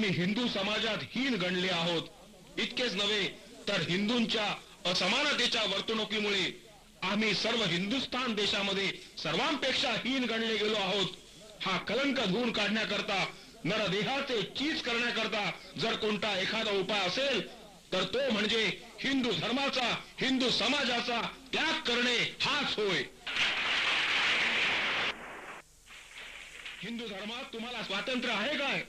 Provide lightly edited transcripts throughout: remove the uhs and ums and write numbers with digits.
आम्ही हिंदू समाजात हीन गणले आहोत. इतकेच नव्हे तर हिंदूंच्या असमानतेच्या वर्तणुकीमुळे आम्ही सर्व हिंदुस्थान देशामध्ये सर्वांपेक्षा हीन गणले गेलो आहोत. हा कलंक धुवून काढण्याकरता, नरदेहाचे चीज करण्याकरता जर कोणता एखादा उपाय असेल तर तो म्हणजे हिंदू धर्माचा, हिंदू समाजाचा त्याग करणे हाच होय. हिंदू धर्मात तुम्हाला स्वातंत्र्य आहे काय?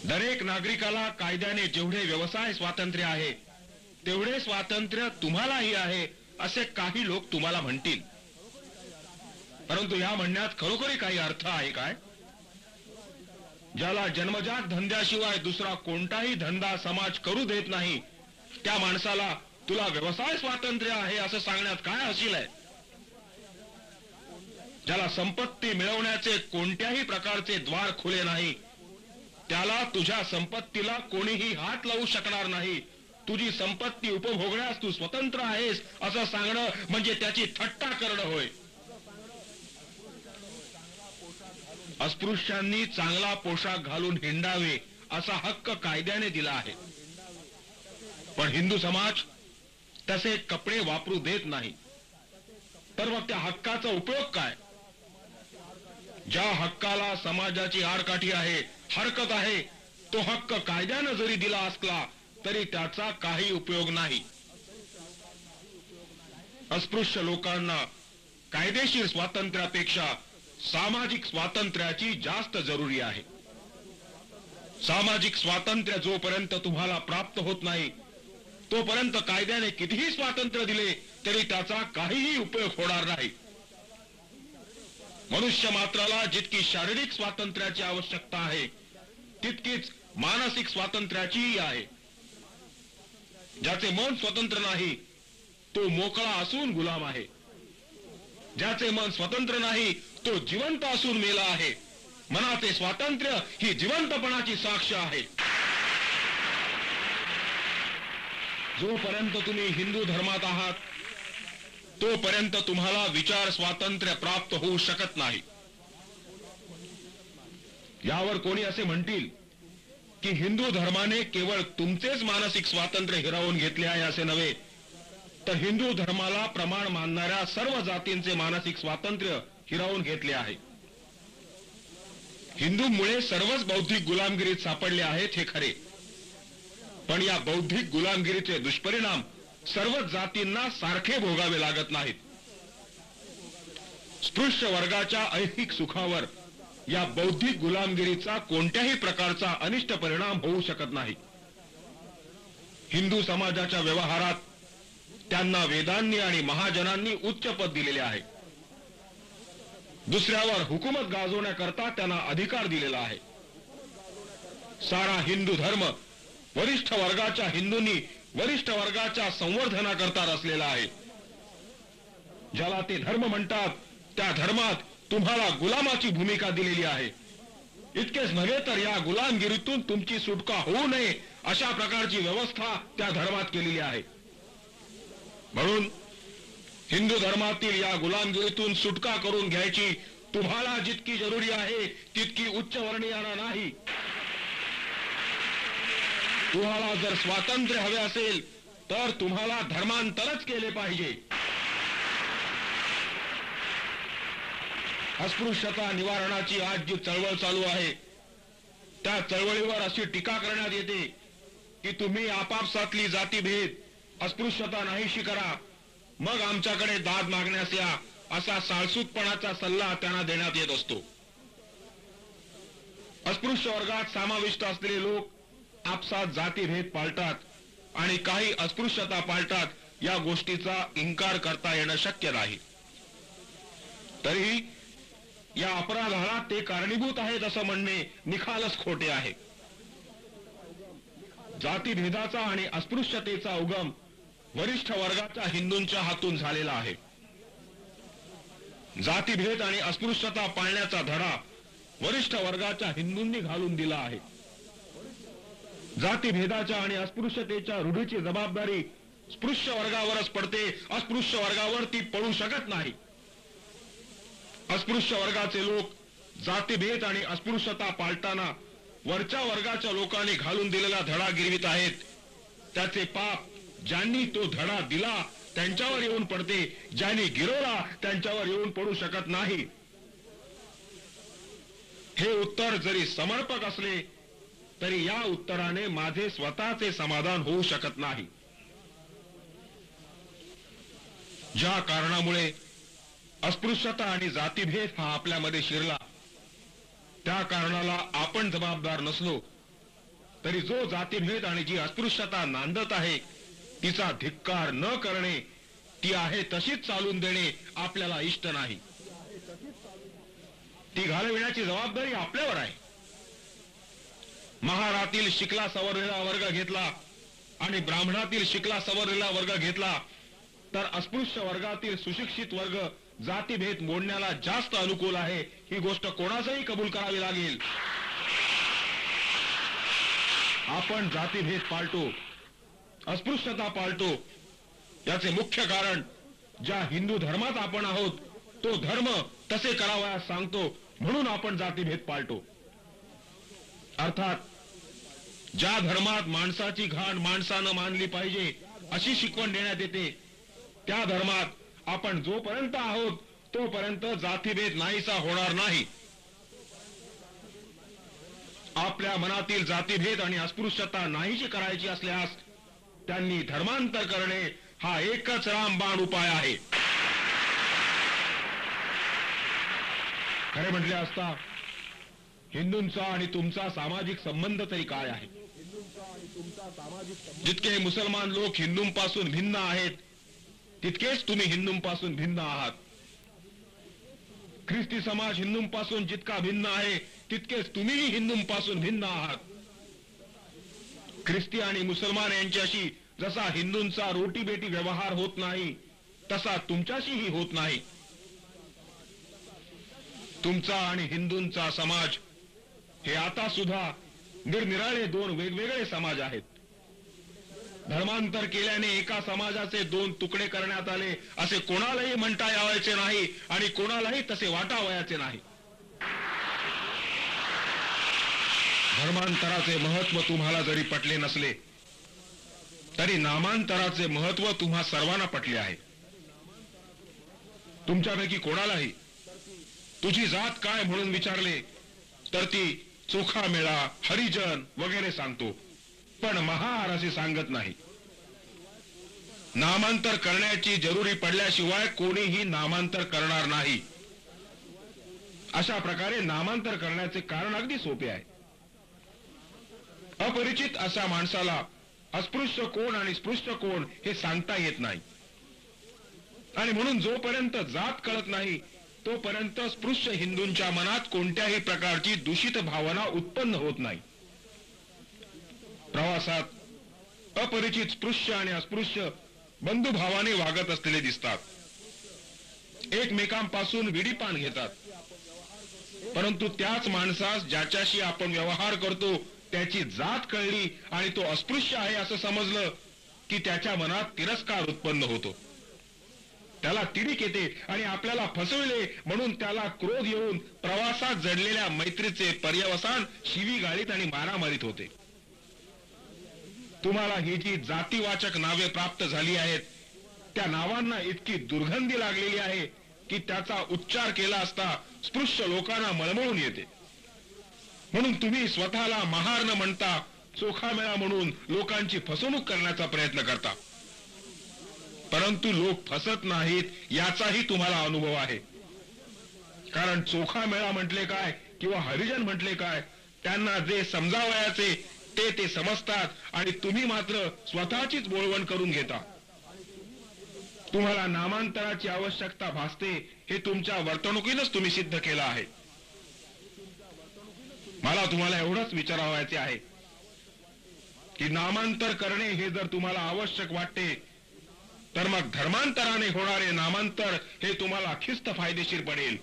दरेक नागरिकाला कायद्याने जेवढे व्यवसाय स्वातंत्र्य आहे तेवढे स्वातंत्र्य तुम्हालाही आहे असे काही लोक तुम्हाला म्हणतील. परंतु या म्हणण्यात खरोखरी काही अर्थ आहे काय? ज्याला जन्मजात धंद्याशिवाय दुसरा कोणताही धंदा समाज करू देत नाही त्या माणसाला तुला व्यवसाय स्वातंत्र्य आहे असं सांगण्यात काय हसील आहे? ज्याला संपत्ती मिळवण्याचे कोणत्याही प्रकारचे द्वार खुले नाही त्याला तुझ्या संपत्तीला कोणीही हात लावू शकणार नाही, तुझी संपत्ती उपभोगण्यास तू स्वतंत्र आहेस असं सांगणं म्हणजे त्याची थट्टा करणं होय. अस्पृश्यांनी चांगला पोशाख घालून हिंडावे असा हक्क कायद्याने दिला आहे, पण हिंदू समाज तसे कपडे वापरू देत नाही. तर मग त्या हक्काचा उपयोग काय? ज्या हक्काला समाजाची आडकाठी आहे, हरकत आहे, तो हक्क कायद्यानं जरी दिला असला तरी त्याचा काही उपयोग नाही. अस्पृश्य लोकांना कायदेशीर स्वातंत्र्यापेक्षा सामाजिक स्वातंत्र्याची जास्त जरुरी आहे. सामाजिक स्वातंत्र्य जोपर्यंत तुम्हाला प्राप्त होत नाही तोपर्यंत कायद्याने कितीही स्वातंत्र्य दिले तरी त्याचा काहीही उपयोग होणार नाही. मनुष्य मात्राला जितकी शारीरिक स्वातंत्र्याची आवश्यकता आहे तितकीच मानसिक स्वातंत्र्याचीही आहे. ज्याचे मन स्वतंत्र नाही तो मोकळा असून गुलाम आहे. ज्याचे मन स्वतंत्र नाही तो जिवंत असून मेला आहे. मनाचे स्वातंत्र्य ही जिवंतपणाची साक्ष आहे. जोपर्यंत तुम्ही हिंदू धर्मात आहात तोपर्यंत तुम्हाला विचार स्वातंत्र्य प्राप्त होऊ शकत नाही. यावर कोणी असे म्हणतील की हिंदू धर्माने केवळ तुमचेच मानसिक स्वातंत्र्य हिरावून घेतले आहे असे नव्हे तर हिंदू धर्माला प्रमाण मानणाऱ्या सर्व जातींचे मानसिक स्वातंत्र्य हिरावून घेतले आहे. हिंदूमुळे सर्वच बौद्धिक गुलामगिरीत सापडले आहेत हे खरे, पण या बौद्धिक गुलामगिरीचे दुष्परिणाम सर्वच जातींना सारखे भोगावे लागत नाहीत. स्पृश्य वर्गाच्या ऐहिक सुखावर या बौद्धिक गुलामगिरीचा कोणत्याही प्रकारचा अनिष्ट परिणाम होऊ शकत नाही. हिंदू समाजाच्या व्यवहारात त्यांना वेदांनी आणि महाजनांनी उच्च पद दिलेले आहे. दुसऱ्यावर हुकूमत गाजवण्याकरता त्यांना अधिकार दिलेला आहे. सारा हिंदू धर्म वरिष्ठ वर्गाच्या हिंदूंनी वरिष्ठ वर्गाच्या संवर्धनाकरता रचलेला आहे. ज्याला ते धर्म म्हणतात त्या धर्मात तुम्हाला गुलामाची भूमिका दिलेली आहे. इतकेच नव्हे तर या गुलामगिरीतून तुमची सुटका होऊ नये अशा प्रकारची व्यवस्था त्या धर्मात केलेली आहे. म्हणून हिंदू धर्मातील या गुलामगिरीतून सुटका करून घ्यायची तुम्हाला जितकी जरुरी आहे तितकी उच्चवर्णीयांना नाही. तुम्हाला जर स्वातंत्र्य हवे असेल तर तुम्हाला धर्मांतरच केले पाहिजे. अस्पृश्यता निवारणाची आज जी चळवळ चालू आहे त्या चळवळीवर अशी टीका करण्यात येते की तुम्ही आपापसातली जातीभेद अस्पृश्यता नाहीशी करा मग आमच्याकडे दाद मागण्यास या असा साळसूतपणाचा सल्ला त्यांना देण्यात येत असतो. अस्पृश्य वर्गात समाविष्ट असलेले लोक आपसात जातीभेद पाळतात आणि काही अस्पृश्यता पाळतात. या गोष्टीचा इन्कार करता येणं शक्य नाही. तरीही या अपराधाला ते कारणीभूत आहेत असं म्हणणे निखालस खोटे आहे. जातीभेदाचा आणि अस्पृश्यतेचा उगम वरिष्ठ वर्गाच्या हिंदूंच्या हातून झालेला आहे. जातीभेद आणि अस्पृश्यता पाळण्याचा धडा वरिष्ठ वर्गाच्या हिंदूंनी घालून दिला आहे. जातीभेदाच्या आणि अस्पृश्यतेच्या रूढीची जबाबदारी स्पृश्य वर्गावरच पडते. अस्पृश्य वर्गावर ती पडू शकत नाही. अस्पृश्य वर्गाचे लोक जातीभेद आणि अस्पृश्यता पाळताना वरच्या वर्गाच्या लोकांनी घालून दिलेला धडा गिरवित आहेत. त्याचे पाप ज्यांनी तो धडा दिला त्यांच्यावर येऊन पडते, ज्यांनी गिरवला त्यांच्यावर येऊन पडू शकत नाही. हे उत्तर जरी समर्पक असले तरी या उत्तराने माझे स्वतःचे समाधान होऊ शकत नाही. ज्या कारणामुळे अस्पृश्यता आणि जातीभेद हा आपल्यामध्ये शिरला, त्या कारणाला आपण जबाबदार नसलो तरी जो जातीभेद आणि जी अस्पृश्यता नांदत आहे तिचा धिक्कार न करणे, ती आहे तशीच चालून देणे आपल्याला इष्ट नाही. ती घालविण्याची जबाबदारी आपल्यावर आहे. महारातील शिकला सवरलेला वर्ग घेतला आणि ब्राह्मणातील शिकला सवरलेला वर्ग घेतला तर अस्पृश्य वर्गातील सुशिक्षित वर्ग जातीभेद मोडण्याला जास्त अनुकूल आहे, ही गोष्ट कोणासही कबूल करावी लागेल. आपण जातीभेद पाळतो, अस्पृश्यता पाळतो, याचे मुख्य कारण ज्या हिंदू धर्मात आपण आहोत तो धर्म तसे करावयास सांगतो म्हणून आपण जातीभेद पाळतो. अर्थात ज्या धर्मात माणसाची घाण माणसानं मानली पाहिजे अशी शिकवण देण्यात येते, त्या धर्मात आपण जोपर्यंत आहोत तोपर्यंत जातीभेद नाहीसा होणार नाही. आपल्या मनातील जातीभेद आणि अस्पृश्यता नाहीशी करायची असल्यास त्यांनी धर्मांतर करणे हा एकच रामबाण उपाय आहे. खरे म्हटले असता हिंदूंचा आणि तुमचा सामाजिक संबंध तरी काय आहे? जितके मुसलमान लोक हिंदूंपासून भिन्न आहेत तितकेच तुम्ही हिंदूंपासून भिन्न आहात. ख्रिस्ती समाज हिंदूंपासून जितका भिन्न आहे तितकेच तुम्हीही हिंदूंपासून भिन्न आहात. ख्रिस्ती आणि मुसलमान यांच्याशी जसा हिंदूंचा रोटीबेटी व्यवहार होत नाही तसा तुमच्याशीही होत नाही. तुमचा आणि हिंदूंचा समाज हे आता सुद्धा निरनिराळे दोन वेगवेगळे समाज आहेत. धर्मांतर केल्याने एका समाजाचे दोन तुकडे करण्यात आले असे कोणालाही म्हणता यावायचे नाही आणि कोणालाही तसे वाटावयाचे नाही. धर्मांतराचे महत्व तुम्हाला जरी पटले नसले तरी नामांतराचे महत्व तुम्हा सर्वांना पटले आहे. तुमच्यापैकी कोणालाही तुझी जात काय म्हणून विचारले तर ती चोखामेळा, हरिजन वगैरे सांगतो, पण महार असे सांगत नाही. नामांतर करण्याची जरुरी पडल्याशिवाय कोणीही नामांतर करणार नाही. अशा प्रकारे नामांतर करण्याचे कारण अगदी सोपे आहे. अपरिचित अशा माणसाला अस्पृश्य कोण आणि स्पृश्य कोण हे सांगता येत नाही आणि म्हणून जोपर्यंत जात कळत नाही तोपर्यंत स्पृश्य हिंदूंच्या मनात कोणत्याही प्रकारची दूषित भावना उत्पन्न होत नाही. प्रवासात अपरिचित स्पृश्य आणि अस्पृश्य बंधुभावाने वागत असलेले दिसतात. एकमेकांपासून विडीपान घेतात, परंतु त्याच माणसास ज्याच्याशी आपण व्यवहार करतो त्याची जात कळली आणि तो अस्पृश्य आहे असं समजलं की त्याच्या मनात तिरस्कार उत्पन्न होतो. त्याला तिडीक येते आणि आपल्याला फसविले म्हणून त्याला क्रोध येऊन प्रवासात जडलेल्या मैत्रीचे पर्यवसान शिवीगाळीत आणि मारामारीत होते. तुम्हाला ही जी जातीवाचक नावे प्राप्त झाली आहेत त्या नावांना इतकी दुर्गंधी लागलेली आहे की त्याचा उच्चार केला असता स्पृश्य लोकांना मळमळून येते. म्हणून तुम्ही स्वतःला महार न म्हणता चोखामेळा म्हणून लोकांची फसवणूक करण्याचा प्रयत्न करता, परंतु लोक फसत नाहीत याचाही तुम्हाला अनुभव आहे. कारण चोखामेळा म्हटले काय किंवा हरिजन म्हटले काय त्यांना जे समजावयाचे ते समजतात आणि तुम्ही मात्र स्वतःचीच बोळवण करून घेता. तुम्हाला नामांतराची आवश्यकता भासते हे तुमच्या वर्तणुकीनंच तुम्ही सिद्ध केलं आहे. मला तुम्हाला एवढंच विचारावयाचे आहे की नामांतर करणे हे जर तुम्हाला आवश्यक वाटते तर मग धर्मांतराने होणारे नामांतर हे तुम्हाला खिस्त फायदेशीर पडेल.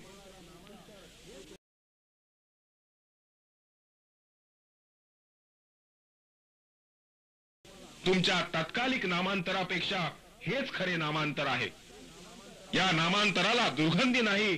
तुमच्या तात्कालिक नामांतरापेक्षा हेच खरे नामांतर आहे. या नामांतराला दुर्गंधी नाही